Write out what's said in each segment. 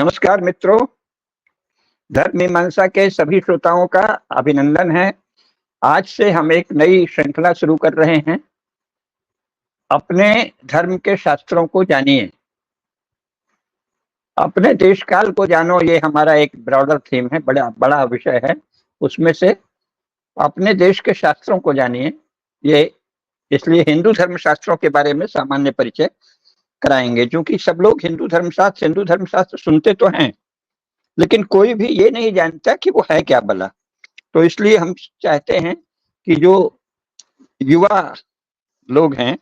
नमस्कार मित्रों, धर्म मीमांसा के सभी श्रोताओं का अभिनंदन है। आज से हम एक नई श्रृंखला शुरू कर रहे हैं। अपने धर्म के शास्त्रों को जानिए, अपने देश काल को जानो, ये हमारा एक ब्रॉडर थीम है, बड़ा बड़ा विषय है। उसमें से अपने देश के शास्त्रों को जानिए, ये इसलिए हिंदू धर्म शास्त्रों के बारे में सामान्य परिचय कराएंगे। क्योंकि सब लोग हिंदू धर्मशास्त्र सुनते तो हैं, लेकिन कोई भी ये नहीं जानता कि वो है क्या भला। तो इसलिए हम चाहते हैं कि जो युवा लोग हैं,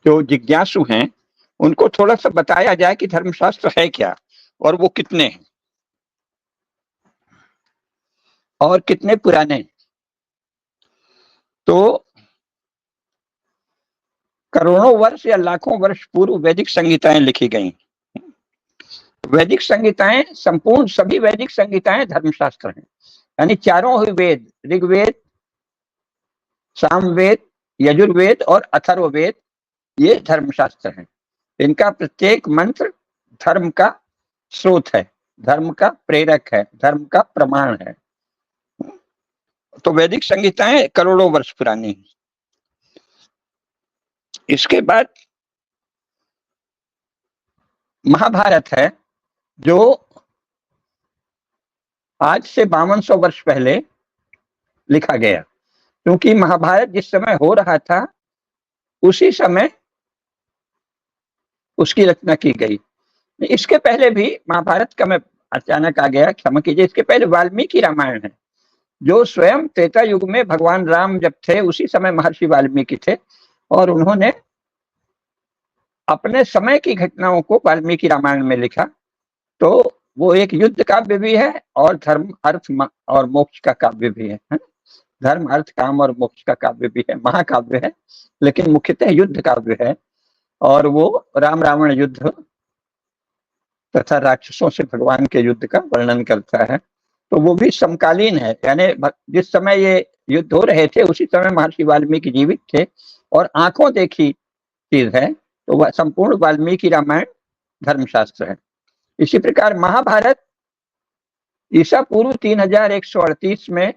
जो जिज्ञासु हैं, उनको थोड़ा सा बताया जाए कि धर्मशास्त्र है क्या और वो कितने हैं और कितने पुराने। तो करोड़ों वर्ष या लाखों वर्ष पूर्व वैदिक संहिताएं लिखी गई। वैदिक संहिताएं संपूर्ण सभी वैदिक संहिताएं धर्मशास्त्र हैं। यानी चारों ही वेद, ऋग्वेद, सामवेद, यजुर्वेद और अथर्ववेद, ये धर्मशास्त्र हैं। इनका प्रत्येक मंत्र धर्म का स्रोत है, धर्म का प्रेरक है, धर्म का प्रमाण है। तो वैदिक संहिताएं करोड़ों वर्ष पुरानी हैं। इसके बाद महाभारत है, जो आज से 5200 वर्ष पहले लिखा गया। क्योंकि महाभारत जिस समय हो रहा था उसी समय उसकी रचना की गई। इसके पहले भी महाभारत का, मैं अचानक आ गया, क्षमा कीजिए, इसके पहले वाल्मीकि रामायण है, जो स्वयं त्रेता युग में भगवान राम जब थे उसी समय महर्षि वाल्मीकि थे, और उन्होंने अपने समय की घटनाओं को वाल्मीकि रामायण में लिखा। तो वो एक युद्ध काव्य भी है और धर्म, अर्थ और मोक्ष का काव्य भी है। धर्म, अर्थ, काम और मोक्ष का काव्य भी है, महाकाव्य है, लेकिन मुख्यतः युद्ध काव्य है। और वो राम रावण युद्ध तथा राक्षसों से भगवान के युद्ध का वर्णन करता है। तो वो भी समकालीन है, यानी जिस समय ये युद्ध हो रहे थे उसी समय महर्षि वाल्मीकि जीवित थे और आंखों देखी चीज है। तो वह संपूर्ण वाल्मीकि रामायण धर्मशास्त्र है। इसी प्रकार महाभारत ईसा पूर्व 3138 में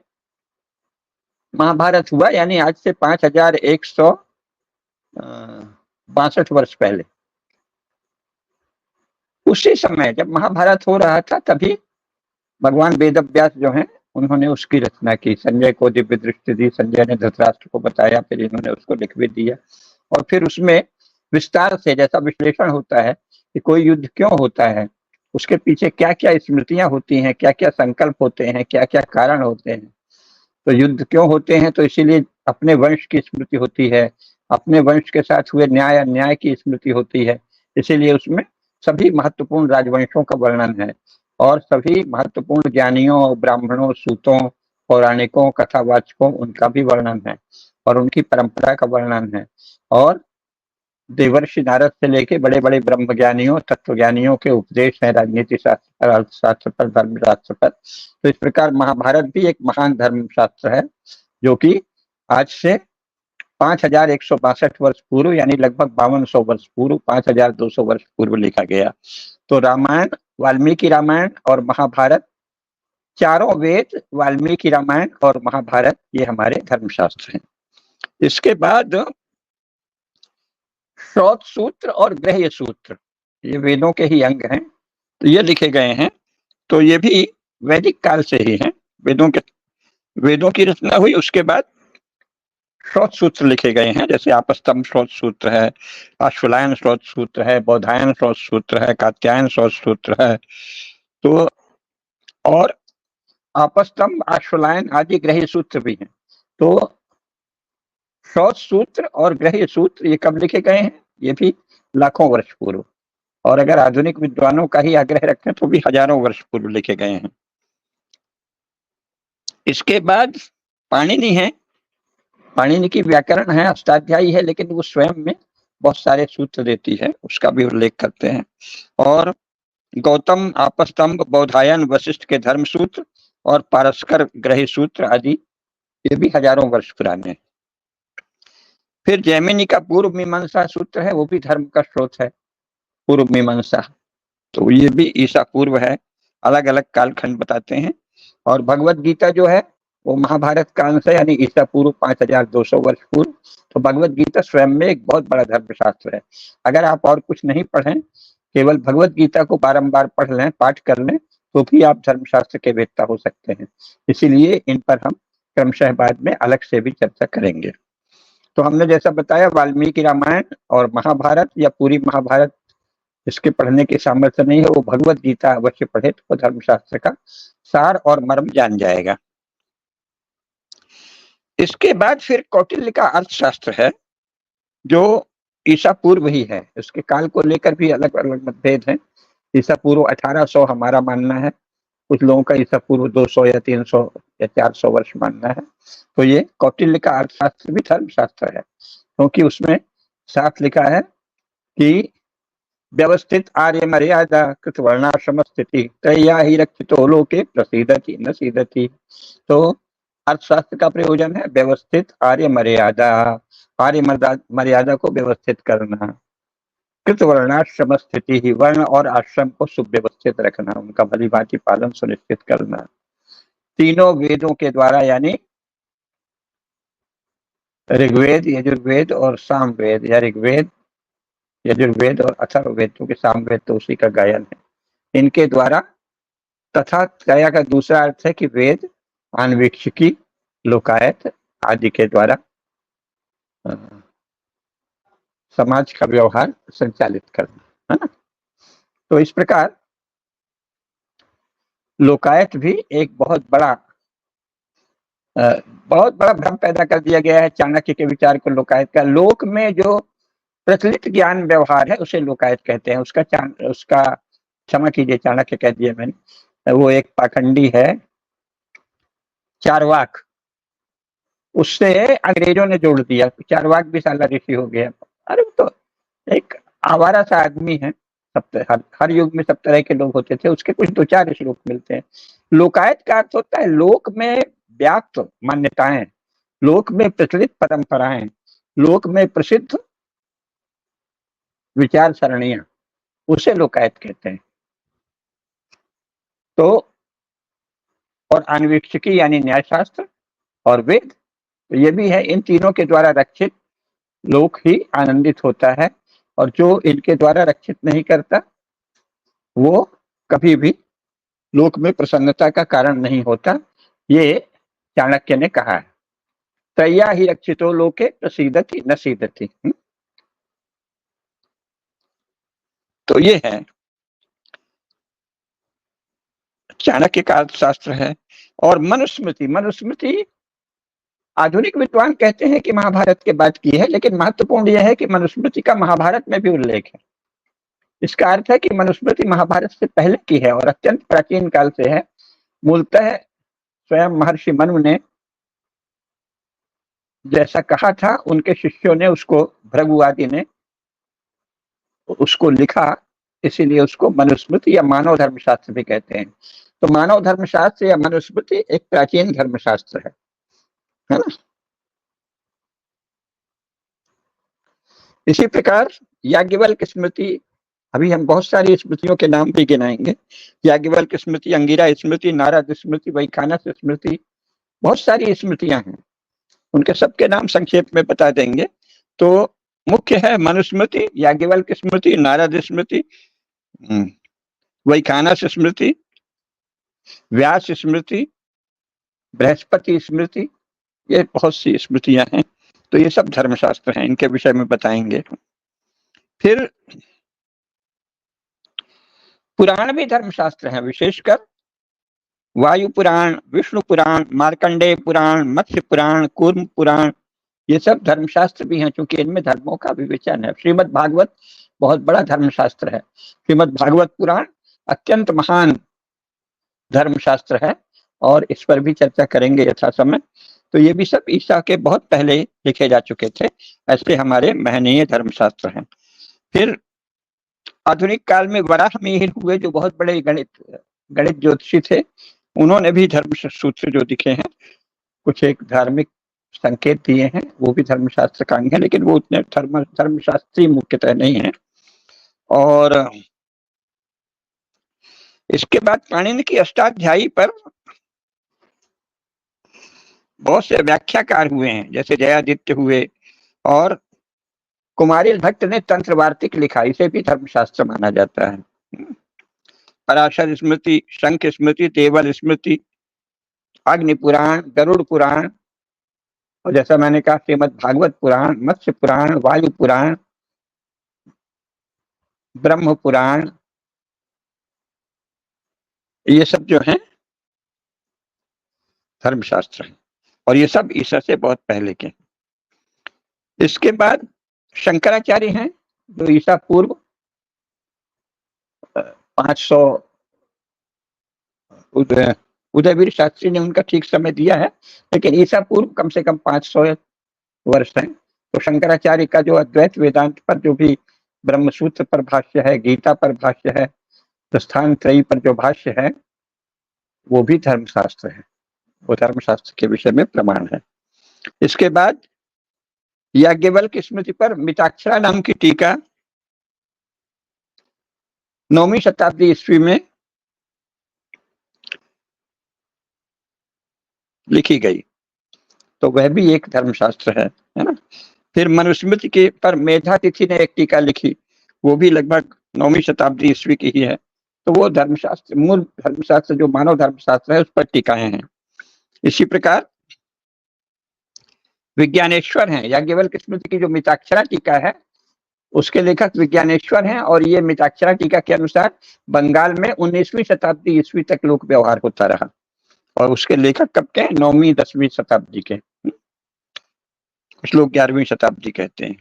महाभारत हुआ, यानी आज से 5162 वर्ष पहले। उसी समय जब महाभारत हो रहा था तभी भगवान वेदव्यास जो हैं उन्होंने उसकी रचना की। संजय को दिव्य दृष्टि दी, संजय ने धृतराष्ट्र को बताया, फिर इन्होंने उसको लिख भी दिया। और फिर उसमें विस्तार से जैसा विश्लेषण होता है कि कोई युद्ध क्यों होता है, उसके पीछे क्या क्या स्मृतियां होती हैं, क्या क्या संकल्प होते हैं, क्या क्या कारण होते हैं। तो युद्ध क्यों होते हैं, तो इसीलिए अपने वंश की स्मृति होती है, अपने वंश के साथ हुए न्याय अन्याय की स्मृति होती है। इसीलिए उसमें सभी महत्वपूर्ण राजवंशों का वर्णन है और सभी महत्वपूर्ण ज्ञानियों, ब्राह्मणों, सूतों, पौराणिकों, कथावाचकों, उनका भी वर्णन है और उनकी परंपरा का वर्णन है। और देवर्षि नारद से लेके बड़े बड़े ब्रह्मज्ञानियों, तत्वज्ञानियों के उपदेश हैं राजनीति शास्त्र पर, अर्थशास्त्र पर, धर्मशास्त्र पर। तो इस प्रकार महाभारत भी एक महान धर्मशास्त्र है, जो कि आज से 5162 वर्ष पूर्व, यानी लगभग 5200 वर्ष पूर्व, 5200 वर्ष पूर्व लिखा गया। तो रामायण, वाल्मीकि रामायण और महाभारत, चारों वेद, वाल्मीकि रामायण और महाभारत, ये हमारे धर्मशास्त्र हैं। इसके बाद श्रौत सूत्र और गृह्य सूत्र, ये वेदों के ही अंग हैं, तो ये लिखे गए हैं। तो ये भी वैदिक काल से ही हैं। वेदों की रचना हुई, उसके बाद श्रौत सूत्र लिखे गए हैं। जैसे आपस्तंभ श्रौत सूत्र है, अश्वलायन श्रौत सूत्र है, बौधायन श्रौत सूत्र है, कात्यायन श्रौत सूत्र है। तो और आपस्तंभ, अश्वलायन आदि गृह्य सूत्र भी हैं। तो श्रौत सूत्र और गृह्य सूत्र ये कब लिखे गए हैं? ये भी लाखों वर्ष पूर्व, और अगर आधुनिक विद्वानों का ही आग्रह रखें तो भी हजारों वर्ष पूर्व लिखे गए हैं। इसके बाद पाणिनि है। पाणिनि की व्याकरण है, अष्टाध्यायी है, लेकिन वो स्वयं में बहुत सारे सूत्र देती है, उसका भी उल्लेख करते हैं। और गौतम, आपस्तंभ, बौधायन, वशिष्ठ के धर्म सूत्र और पारस्कर गृह्य सूत्र आदि, ये भी हजारों वर्ष पुराने हैं। फिर जैमिनी का पूर्व मीमांसा सूत्र है, वो भी धर्म का स्रोत है, पूर्व मीमांसा। तो ये भी ईसा पूर्व है, अलग अलग कालखंड बताते हैं। और भगवत गीता जो है वो महाभारत का अंश है, यानी ईसा पूर्व 5200 वर्ष पूर्व। तो भगवत गीता स्वयं में एक बहुत बड़ा धर्मशास्त्र है। अगर आप और कुछ नहीं पढ़ें, केवल भगवत गीता को बारंबार पढ़ लें, पाठ कर लें, तो भी आप धर्मशास्त्र के वेत्ता हो सकते हैं। इसीलिए इन पर हम क्रमशः बाद में अलग से भी चर्चा करेंगे। तो हमने जैसा बताया, वाल्मीकि रामायण और महाभारत या पूरी महाभारत जिसके पढ़ने की सामर्थ्य नहीं है, वो भगवत गीता अवश्य पढ़े, तो धर्मशास्त्र का सार और मर्म जान जाएगा। इसके बाद फिर कौटिल्य का अर्थशास्त्र है, जो ईसा पूर्व ही है। उसके काल को लेकर भी अलग अलग मतभेद हैं। ईसा पूर्व 1800 हमारा मानना है, कुछ लोगों का ईसा पूर्व 200 या 300 या 400 वर्ष मानना है। तो ये कौटिल्य का अर्थशास्त्र भी धर्मशास्त्र है, क्योंकि उसमें साफ लिखा है कि व्यवस्थित आर्य मर्यादा कृत वर्णाश्रम स्थिति तया ही रक्षितो लोके प्रसीदति न सीदति। तो अर्थशास्त्र का प्रयोजन है व्यवस्थित आर्य मर्यादा, आर्य मर्यादा को व्यवस्थित करना, कृत वर्णाश्रम स्थिति ही, वर्ण और आश्रम को सुव्यवस्थित रखना, उनका भली भांति पालन सुनिश्चित करना, तीनों वेदों के द्वारा, यानी ऋग्वेद, यजुर्वेद और सामवेद, या ऋग्वेद, यजुर्वेद और अथर्ववेद, क्योंकि सामवेद तो उसी का गायन है, इनके द्वारा, तथा त्रया का दूसरा अर्थ है कि वेद, आन्वीक्षिकी, लोकायत आदि के द्वारा समाज का व्यवहार संचालित करना, है ना। तो इस प्रकार लोकायत भी एक बहुत बड़ा भ्रम पैदा कर दिया गया है चाणक्य के विचार को लोकायत का। लोक में जो प्रचलित ज्ञान व्यवहार है उसे लोकायत कहते हैं। उसका क्षमा कीजिए, चाणक्य कह दिया मैंने, वो एक पाखंडी है, चारवाक, उससे अंग्रेजों ने जोड़ दिया। चारवाक भी साला ऋषि हो गया। अरे तो एक आवारा सा आदमी है। हर युग में सब तरह के लोग होते थे, उसके कुछ दो चार श्लोक मिलते हैं। लोकायत का अर्थ होता है लोक में व्याप्त मान्यताएं, लोक में प्रचलित परंपराएं, लोक में प्रसिद्ध विचार सरणियां, उसे लोकायत कहते हैं। तो और आन्वीक्षिकी यानी न्यायशास्त्र और वेद, तो ये भी है, इन तीनों के द्वारा रक्षित लोक ही आनंदित होता है, और जो इनके द्वारा रक्षित नहीं करता वो कभी भी लोक में प्रसन्नता का कारण नहीं होता। ये चाणक्य ने कहा है। तया ही रक्षितो लोके प्रसीदति न सीदति। तो ये है चाणक्य का अर्थशास्त्र है। और मनुस्मृति, मनुस्मृति आधुनिक विद्वान कहते हैं कि महाभारत के बाद की है, लेकिन महत्वपूर्ण यह है कि मनुस्मृति का महाभारत में भी उल्लेख है। इसका अर्थ है कि मनुस्मृति महाभारत से पहले की है और अत्यंत प्राचीन काल से है। मूलतः स्वयं महर्षि मनु ने जैसा कहा था, उनके शिष्यों ने उसको, भृगु आदि ने उसको लिखा, इसीलिए उसको मनुस्मृति या मानव धर्मशास्त्र भी कहते हैं। तो मानव धर्मशास्त्र या मनुस्मृति एक प्राचीन धर्मशास्त्र है ना। इसी प्रकार याज्ञवल्क्य स्मृति, अभी हम बहुत सारी स्मृतियों के नाम भी गिनाएंगे। याज्ञवल्क्य स्मृति, अंगिरा स्मृति, नारद स्मृति, वैखानस स्मृति, बहुत सारी स्मृतियां हैं, उनके सबके नाम संक्षेप में बता देंगे। तो मुख्य है मनुस्मृति, याज्ञवल्क्य स्मृति, नारद स्मृति, वैखानस स्मृति, व्यास स्मृति, बृहस्पति स्मृति, ये बहुत सी स्मृतियां हैं। तो ये सब धर्मशास्त्र हैं, इनके विषय में बताएंगे। फिर पुराण भी धर्मशास्त्र हैं, विशेषकर वायु पुराण, विष्णु पुराण, मार्कंडेय पुराण, मत्स्य पुराण, कूर्म पुराण, ये सब धर्मशास्त्र भी हैं, क्योंकि इनमें धर्मों का विवेचन है। श्रीमद् भागवत बहुत बड़ा धर्मशास्त्र है। श्रीमद् भागवत पुराण अत्यंत महान धर्मशास्त्र है, और इस पर भी चर्चा करेंगे यथा समय। तो ये भी सब ईसा के बहुत पहले लिखे जा चुके थे, ऐसे हमारे महनीय धर्मशास्त्र हैं। फिर आधुनिक काल में वराह मिहिर हुए, जो बहुत बड़े गणित ज्योतिषी थे, उन्होंने भी धर्म सूत्र जो दिखे हैं, कुछ एक धार्मिक संकेत दिए हैं, वो भी धर्मशास्त्र का अंग है, लेकिन वो उतने धर्मशास्त्री मुख्यतः नहीं है। और इसके बाद पाणिनि की अष्टाध्यायी पर बहुत से व्याख्याकार हुए हैं, जैसे जयादित्य हुए, और कुमारिल भट्ट ने तंत्र वार्तिक लिखा, इसे भी धर्मशास्त्र माना जाता है। पराशर स्मृति, शंख स्मृति, देवल स्मृति, अग्नि पुराण, गरुड़ पुराण, और जैसा मैंने कहा श्रीमद् भागवत पुराण, मत्स्य पुराण, वायु पुराण, ब्रह्म पुराण, ये सब जो है धर्मशास्त्र है, और ये सब ईसा से बहुत पहले के। इसके बाद शंकराचार्य हैं, जो ईसा पूर्व 500, उदयवीर शास्त्री ने उनका ठीक समय दिया है, लेकिन ईसा पूर्व कम से कम 500 वर्ष है। तो शंकराचार्य का जो अद्वैत वेदांत पर जो भी ब्रह्मसूत्र पर भाष्य है, गीता पर भाष्य है, प्रस्थान त्रयी पर जो भाष्य है, वो भी धर्मशास्त्र है, वो धर्मशास्त्र के विषय में प्रमाण है। इसके बाद याज्ञवल्क्य की स्मृति पर मिताक्षरा नाम की टीका 9वीं शताब्दी ईस्वी में लिखी गई, तो वह भी एक धर्मशास्त्र है ना। फिर मनुस्मृति के पर मेधातिथि ने एक टीका लिखी, वो भी लगभग 9वीं शताब्दी ईस्वी की ही है। तो वो धर्मशास्त्र, मूल धर्मशास्त्र जो मानव धर्मशास्त्र है, उस पर टीकाएं हैं। इसी प्रकार विज्ञानेश्वर हैं, याज्ञवल्क्य की स्मृति की जो मिताक्षरा टीका है, उसके लेखक विज्ञानेश्वर हैं, और ये मिताक्षरा टीका के अनुसार बंगाल में 19वीं शताब्दी ईस्वी तक लोक व्यवहार होता रहा, और उसके लेखक कब के? 9वीं 10वीं शताब्दी के। कुछ लोग 11वीं शताब्दी कहते हैं।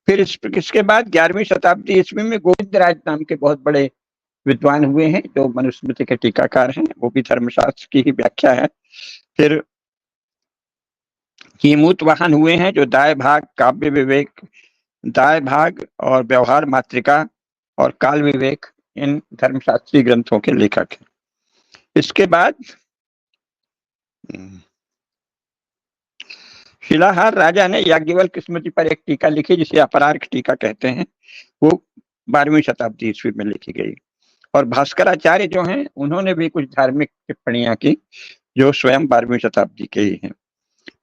फिर इसके बाद 11वीं शताब्दी ईस्वी में गोविंदराज नाम के बहुत बड़े विद्वान हुए हैं, जो मनुस्मृति के टीकाकार हैं, वो भी धर्मशास्त्र की ही व्याख्या है। फिर कीमूत वाहन हुए हैं, जो दाय भाग, काव्य विवेक, दाय भाग और व्यवहार मातृका और काल विवेक, इन धर्मशास्त्रीय ग्रंथों के लेखक हैं। इसके बाद शिलाहार राजा ने याज्ञवल्क्य की स्मृति पर एक टीका लिखी, जिसे अपरार्क टीका कहते हैं, वो 12वीं शताब्दी ईस्वी में लिखी गई। और भास्कराचार्य जो हैं, उन्होंने भी कुछ धार्मिक टिप्पणियां की, जो स्वयं 12वीं शताब्दी के ही हैं।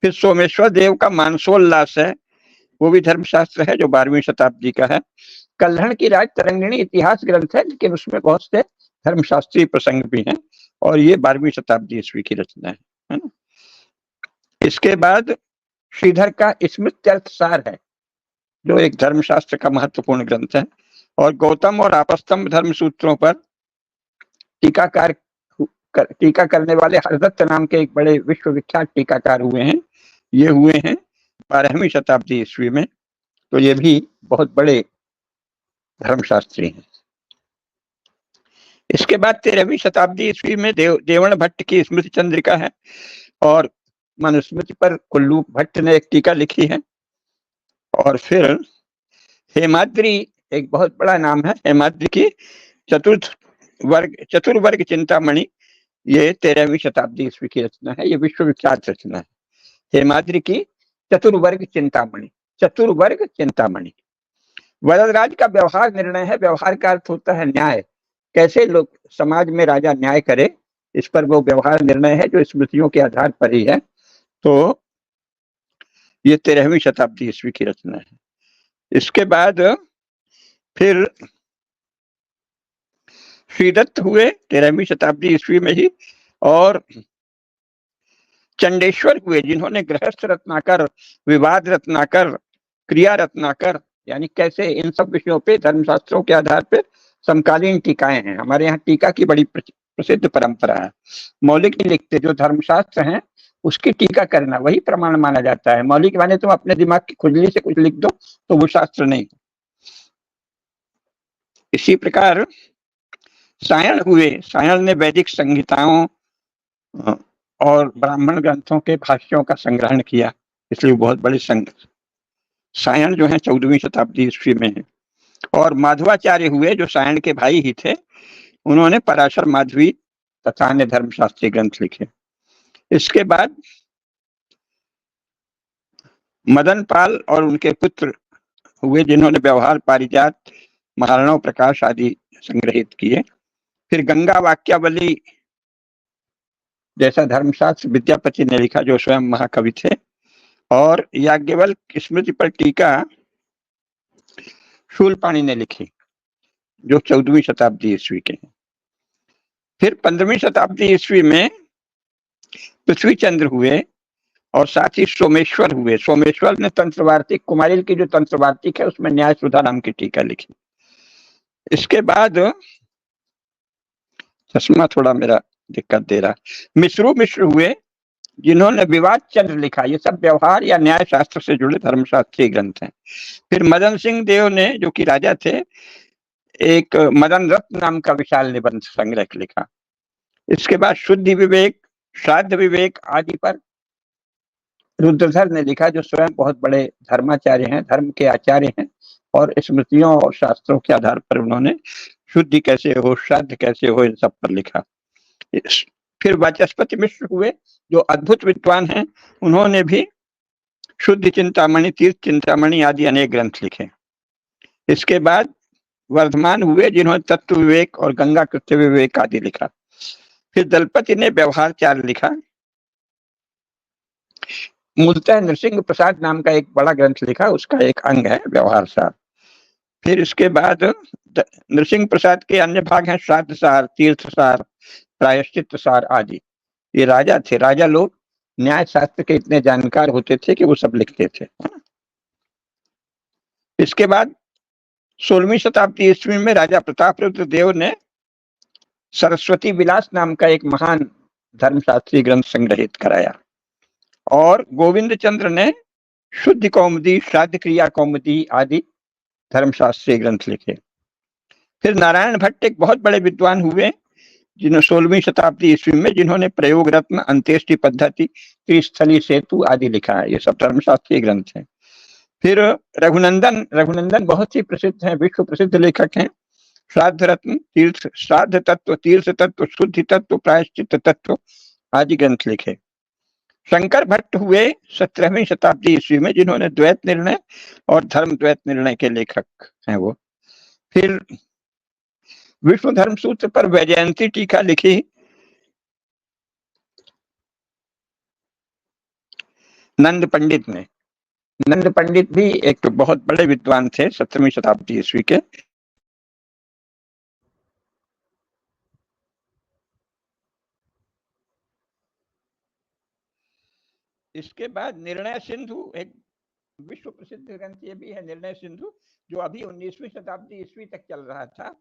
फिर सोमेश्वर देव का मानसोल्लास है, वो भी धर्मशास्त्र है, जो 12वीं शताब्दी का है। कल्हण की राज तरंगिणी इतिहास ग्रंथ है, लेकिन उसमें बहुत से धर्मशास्त्रीय प्रसंग भी हैं, और ये 12वीं शताब्दी ईस्वी की रचना है ना। इसके बाद श्रीधर का स्मृत्यर्थसार है, जो एक धर्मशास्त्र का महत्वपूर्ण ग्रंथ है, और गौतम और आपस्तंभ धर्म सूत्रों पर टीका करने वाले हरदत्त नाम के एक बड़े विश्वविख्यात टीकाकार हुए हैं, ये हुए हैं 12वीं शताब्दी ईस्वी में। तो ये भी बहुत बड़े धर्मशास्त्री हैं। इसके बाद 13वीं शताब्दी ईस्वी में देवण भट्ट की स्मृति चंद्रिका है, और मनुस्मृति पर कुल्लूक भट्ट ने एक टीका लिखी है। और फिर हेमाद्री एक बहुत बड़ा नाम है, हेमाद्री की चतुर्वर्ग चिंतामणि, ये 13वीं शताब्दी ईस्वी की रचना है, ये विश्वविख्यात रचना है। हेमाद्री की चतुर्वर्ग चिंतामणि, चतुर्वर्ग चिंतामणि। वरदराज का व्यवहार निर्णय है, व्यवहार का अर्थ होता है न्याय, कैसे लोग समाज में राजा न्याय करे, इस पर वो व्यवहार निर्णय है, जो स्मृतियों के आधार पर ही है। तो ये 13वीं शताब्दी ईस्वी की रचना है। इसके बाद फिर श्रीदत्त हुए 13वीं शताब्दी ईस्वी में ही, और चंडेश्वर हुए, जिन्होंने गृहस्थ रत्नाकर, विवाद रत्नाकर, क्रिया रत्नाकर, यानी कैसे इन सब विषयों पे धर्मशास्त्रों के आधार पर समकालीन टीकाएं हैं। हमारे यहाँ टीका की बड़ी प्रसिद्ध परंपरा है। मौलिक नहीं लिखते, जो धर्मशास्त्र हैं उसकी टीका करना वही प्रमाण माना जाता है। मौलिक माने तुम अपने दिमाग की खुजली से कुछ लिख दो तो वो शास्त्र नहीं। इसी प्रकार सायण हुए, सायण ने वैदिक संहिताओं और ब्राह्मण ग्रंथों के भाष्यों का संग्रहण किया, इसलिए बहुत बड़े सायण जो है 14वीं शताब्दी ईस्वी में है। और माधवाचार्य हुए, जो सायण के भाई ही थे, उन्होंने पराशर माधवी तथा अन्य धर्मशास्त्रीय ग्रंथ लिखे। इसके बाद मदन पाल और उनके पुत्र हुए, जिन्होंने व्यवहार, पारिजात, महाराणा प्रकाश आदि संग्रहित किए। फिर गंगा वाक्यावली जैसा धर्मशास्त्र विद्यापति ने लिखा, जो स्वयं महाकवि थे। और याज्ञवल्क्य स्मृति पर टीका शूलपाणी ने लिखी, जो 14वीं शताब्दी ईस्वी के हैं। फिर 15वीं शताब्दी ईस्वी में पृथ्वी चंद्र हुए और साथ ही सोमेश्वर हुए। सोमेश्वर ने तंत्रवार्तिक, कुमारिल की जो तंत्रवार्तिक है उसमें न्याय सुधा नाम की टीका लिखी। इसके बाद चश्मा थोड़ा मेरा दिक्कत दे रहा, मिश्रू मिश्र हुए, जिन्होंने विवाद चंद्र लिखा। ये सब व्यवहार या न्याय शास्त्र से जुड़े धर्मशास्त्रीय ग्रंथ हैं। फिर मदन सिंह देव ने, जो कि राजा थे, एक मदन रत्न नाम का विशाल निबंध संग्रह लिखा। इसके बाद शुद्धि विवेक, श्राद्ध विवेक आदि पर रुद्रधर ने लिखा, जो स्वयं बहुत बड़े धर्माचार्य हैं, धर्म के आचार्य हैं, और स्मृतियों और शास्त्रों के आधार पर उन्होंने शुद्धि कैसे हो, श्राद्ध कैसे हो, इन सब पर लिखा। फिर वाचस्पति मिश्र हुए, जो अद्भुत विद्वान हैं। उन्होंने भी शुद्ध चिंतामणि, तीर्थ चिंतामणि आदि अनेक ग्रंथ लिखे। इसके बाद वर्धमान हुए, जिन्होंने तत्व विवेक और गंगा कृत्य विवेक आदि लिखा। फिर दलपति ने व्यवहार चार लिखा। मूलतः नृसिंह प्रसाद नाम का एक बड़ा ग्रंथ लिखा, उसका एक अंग है व्यवहार सार। फिर इसके बाद नृसिंह प्रसाद के अन्य भाग हैं श्राद्ध सार, तीर्थ सार, प्रायश्चित सार आदि। ये राजा थे, राजा लोग न्याय शास्त्र के इतने जानकार होते थे कि वो सब लिखते थे। इसके बाद 16वीं शताब्दी ईस्वी में राजा प्रतापरुद्र देव ने सरस्वती विलास नाम का एक महान धर्मशास्त्रीय ग्रंथ संग्रहित कराया। और गोविंद चंद्र ने शुद्ध कौमुदी, श्राद्ध क्रिया कौमुदी आदि धर्मशास्त्रीय ग्रंथ लिखे। फिर नारायण भट्ट एक बहुत बड़े विद्वान हुए, जिन्होंने 16वीं शताब्दी ईस्वी में, जिन्होंने प्रयोग रत्न, अंत्येष्टि पद्धति, त्रिस्थली सेतु आदि लिखा है। ये सब धर्मशास्त्रीय ग्रंथ हैं। फिर रघुनंदन बहुत ही प्रसिद्ध हैं, विश्व प्रसिद्ध लेखक हैं। श्राद्ध रत्न, तीर्थ, श्राद्ध तत्व, तीर्थ तत्व, शुद्धि तत्व, प्रायश्चित तत्व आदि ग्रंथ लिखे। शंकर भट्ट हुए 17वीं शताब्दी ईस्वी में, जिन्होंने द्वैत निर्णय और धर्म द्वैत निर्णय के लेखक हैं वो। फिर विष्णु धर्म सूत्र पर वैजयंती टीका लिखी नंद पंडित ने। नंद पंडित भी एक बहुत बड़े विद्वान थे 17वीं शताब्दी ईस्वी के। इसके बाद निर्णय सिंधु एक विश्व प्रसिद्ध ग्रंथ ये भी है, निर्णय सिंधु, जो अभी 19वीं शताब्दी ईस्वी तक चल रहा था।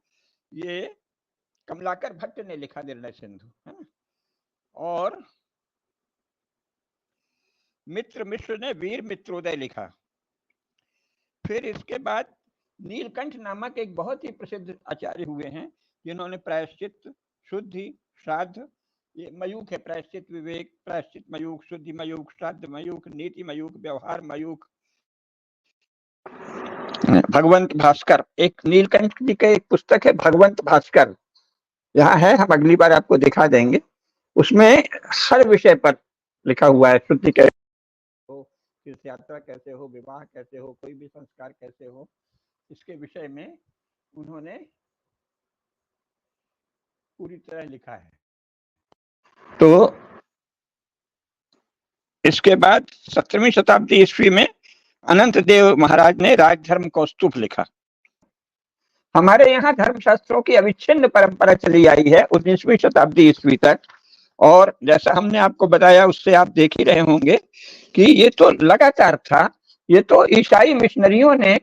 ये कमलाकर भट्ट ने लिखा निर्णय सिंधु, है ना। और मित्र मिश्र ने वीर मित्रोदय लिखा। फिर इसके बाद नीलकंठ नामक एक बहुत ही प्रसिद्ध आचार्य हुए हैं, जिन्होंने प्रायश्चित, शुद्धि, श्राद्ध, ये मयूख है, प्रायश्चित विवेक, प्रायश्चित मयूख, शुद्धि मयूख, श्राद्ध मयूख, नीति मयूख, व्यवहार मयूख। भगवंत भास्कर, एक नीलकंठ जी का एक पुस्तक है भगवंत भास्कर, यहाँ है, हम अगली बार आपको दिखा देंगे। उसमें हर विषय पर लिखा हुआ है, शुद्धि कैसे हो, तीर्थ यात्रा कैसे हो, विवाह कैसे हो, कोई भी संस्कार कैसे हो, इसके विषय में उन्होंने पूरी तरह लिखा है। तो इसके बाद 17वीं शताब्दी ईस्वी में अनंत देव महाराज ने राजधर्म कौस्तुभ लिखा। हमारे यहाँ धर्मशास्त्रों की अविच्छिन्न परंपरा चली आई है 19वीं शताब्दी ईस्वी तक। और जैसा हमने आपको बताया, उससे आप देख ही रहे होंगे कि ये तो लगातार था। ये तो ईसाई मिशनरियों ने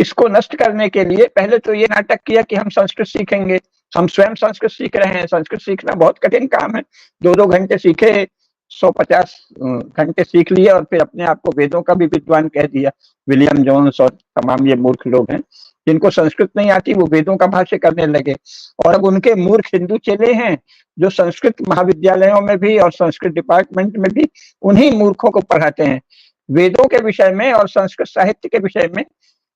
इसको नष्ट करने के लिए पहले तो ये नाटक किया कि हम संस्कृत सीखेंगे, हम स्वयं संस्कृत सीख रहे हैं। संस्कृत सीखना बहुत कठिन काम है, 2-2 घंटे सीखे, 150 घंटे सीख लिए और फिर अपने आप को वेदों का भी विद्वान कह दिया। विलियम जोन्स और तमाम ये मूर्ख लोग हैं, जिनको संस्कृत नहीं आती, वो वेदों का भाष्य करने लगे। और अब उनके मूर्ख हिंदू चेले हैं, जो संस्कृत महाविद्यालयों में भी और संस्कृत डिपार्टमेंट में भी उन्हीं मूर्खों को पढ़ाते हैं। वेदों के विषय में और संस्कृत साहित्य के विषय में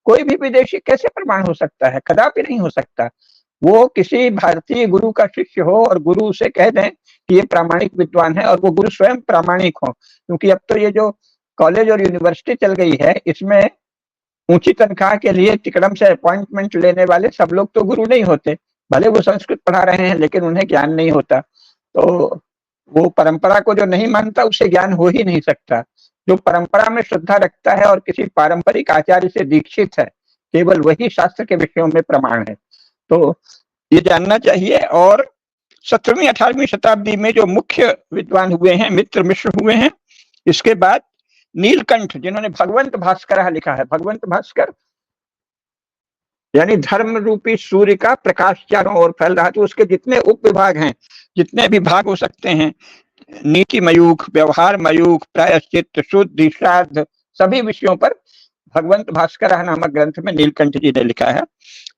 कोई भी विदेशी कैसे प्रमाण हो सकता है? कदापि नहीं हो सकता। वो किसी भारतीय गुरु का शिष्य हो और गुरु उसे कह दें कि ये प्रामाणिक विद्वान है, और वो गुरु स्वयं प्रामाणिक हो। क्योंकि अब तो ये जो कॉलेज और यूनिवर्सिटी चल गई है, इसमें ऊंची तनख्वाह के लिए तिकड़म से अपॉइंटमेंट लेने वाले सब लोग तो गुरु नहीं होते। भले वो संस्कृत पढ़ा रहे हैं लेकिन उन्हें ज्ञान नहीं होता। तो वो परंपरा को जो नहीं मानता उसे ज्ञान हो ही नहीं सकता। जो परंपरा में श्रद्धा रखता है और किसी पारंपरिक आचार्य से दीक्षित है, केवल वही शास्त्र के विषयों में प्रमाण है। तो ये जानना चाहिए। और 17वीं 18वीं शताब्दी में जो मुख्य विद्वान हुए हैं, मित्र मिश्र हुए हैं। इसके बाद नीलकंठ, जिन्होंने भगवंत भास्कर लिखा है। भगवंत भास्कर यानी धर्म रूपी सूर्य का प्रकाश चारों ओर फैल रहा। तो उसके जितने उप विभाग हैं, जितने भी भाग हो सकते हैं, नीति मयूख, व्यवहार मयूख, प्रायश्चित, शुद्धि, श्राद्ध, सभी विषयों पर भगवंत भास्कर नामक ग्रंथ में नीलकंठ जी ने लिखा है।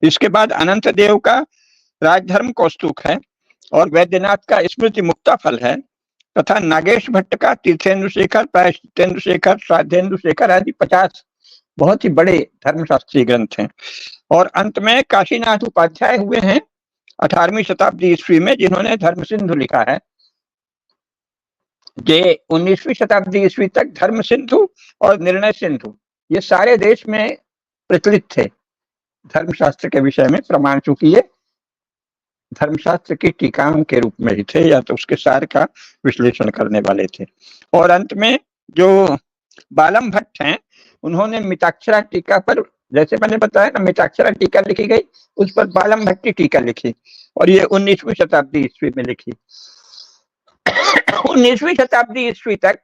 इसके बाद अनंत देव का राजधर्म कौस्तुक है और वैद्यनाथ का स्मृति मुक्ता फल है, तथा नागेश भट्ट का तीर्थेंद्र शेखर, प्रायश्चितेंद्र शेखर, श्राद्धेंद्र शेखर आदि 50 बहुत ही बड़े धर्मशास्त्री ग्रंथ हैं। और अंत में काशीनाथ उपाध्याय हुए हैं 18वीं शताब्दी ईस्वी में, जिन्होंने धर्म सिंधु लिखा है। ये 19वीं शताब्दी ईस्वी तक धर्म सिंधु और निर्णय सिंधु ये सारे देश में प्रचलित थे धर्मशास्त्र के विषय में प्रमाण। चूंकि ये धर्मशास्त्र की टीकाओं के रूप में ही थे या तो उसके सार का विश्लेषण करने वाले थे। और अंत में जो बालम भट्ट हैं, उन्होंने मिताक्षरा टीका पर, जैसे मैंने बताया ना, मिताक्षरा टीका लिखी गई, उस पर बालम भट्टी टीका लिखी और ये 19वीं शताब्दी ईस्वी में लिखी। 19वीं शताब्दी ईस्वी तक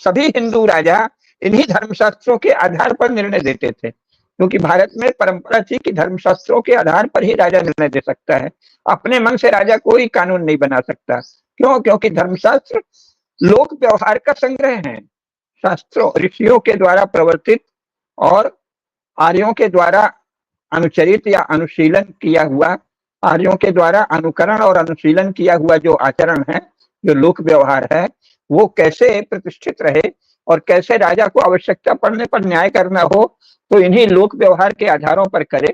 सभी हिंदू राजा इन्हीं धर्मशास्त्रों के आधार पर निर्णय देते थे, क्योंकि भारत में परंपरा थी कि धर्मशास्त्रों के आधार पर ही राजा निर्णय दे सकता है। अपने मन से राजा कोई कानून नहीं बना सकता। क्यों? क्योंकि धर्मशास्त्र लोक व्यवहार का संग्रह है। शास्त्रों ऋषियों के द्वारा प्रवर्तित और आर्यों के द्वारा अनुचरित या अनुशीलन किया हुआ, आर्यों के द्वारा अनुकरण और अनुशीलन किया हुआ जो आचरण है, जो लोक व्यवहार है, वो कैसे प्रतिष्ठित रहे और कैसे राजा को आवश्यकता पड़ने पर न्याय करना हो तो इन्हीं लोक व्यवहार के आधारों पर करे,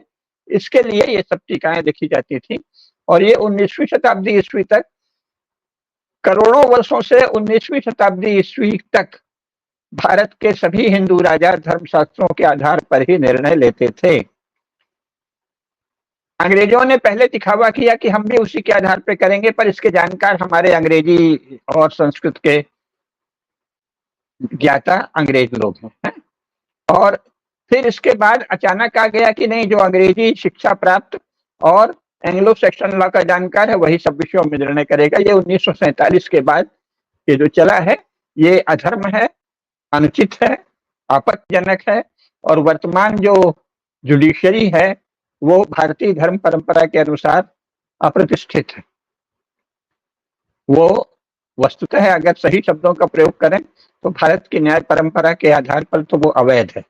इसके लिए ये सब टीकाएं लिखी जाती थी। और ये 19वीं शताब्दी ईस्वी तक, करोड़ों वर्षों से 19वीं शताब्दी ईस्वी तक भारत के सभी हिंदू राजा धर्मशास्त्रों के आधार पर ही निर्णय लेते थे। अंग्रेजों ने पहले दिखावा किया कि हम भी उसी के आधार पर करेंगे, पर इसके जानकार हमारे अंग्रेजी और संस्कृत के ज्ञाता अंग्रेज लोग हैं। और फिर इसके बाद अचानक आ गया कि नहीं, जो अंग्रेजी शिक्षा प्राप्त और एंग्लो सेक्शन लॉ का जानकार है वही सब विषयों में निर्णय करेगा। ये 1947 के बाद ये जो चला है ये अधर्म है, अनुचित है, आपत्तिजनक है। और वर्तमान जो जुडिशरी है वो भारतीय धर्म परंपरा के अनुसार अप्रतिष्ठित है। वो वस्तुतः अगर सही शब्दों का प्रयोग करें तो भारत की न्याय परंपरा के आधार पर तो वो अवैध है,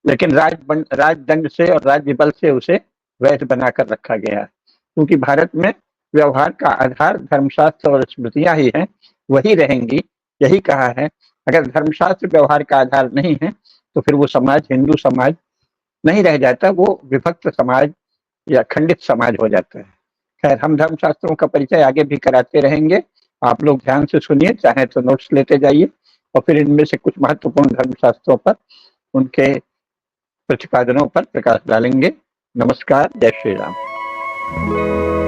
लेकिन राजदंड से और राज्य बल से उसे वैध बनाकर रखा गया है। क्योंकि भारत में व्यवहार का आधार धर्मशास्त्र और स्मृतियां ही हैं, वही रहेंगी। यही कहा है, अगर धर्मशास्त्र व्यवहार का आधार नहीं है तो फिर वो समाज हिंदू समाज नहीं रह जाता, वो विभक्त समाज या खंडित समाज हो जाता है। खैर, हम धर्मशास्त्रों का परिचय आगे भी कराते रहेंगे। आप लोग ध्यान से सुनिए, चाहे तो नोट्स लेते जाइए और फिर इनमें से कुछ महत्वपूर्ण धर्मशास्त्रों पर, उनके प्रतिपादनों पर प्रकाश डालेंगे। नमस्कार, जय श्री राम।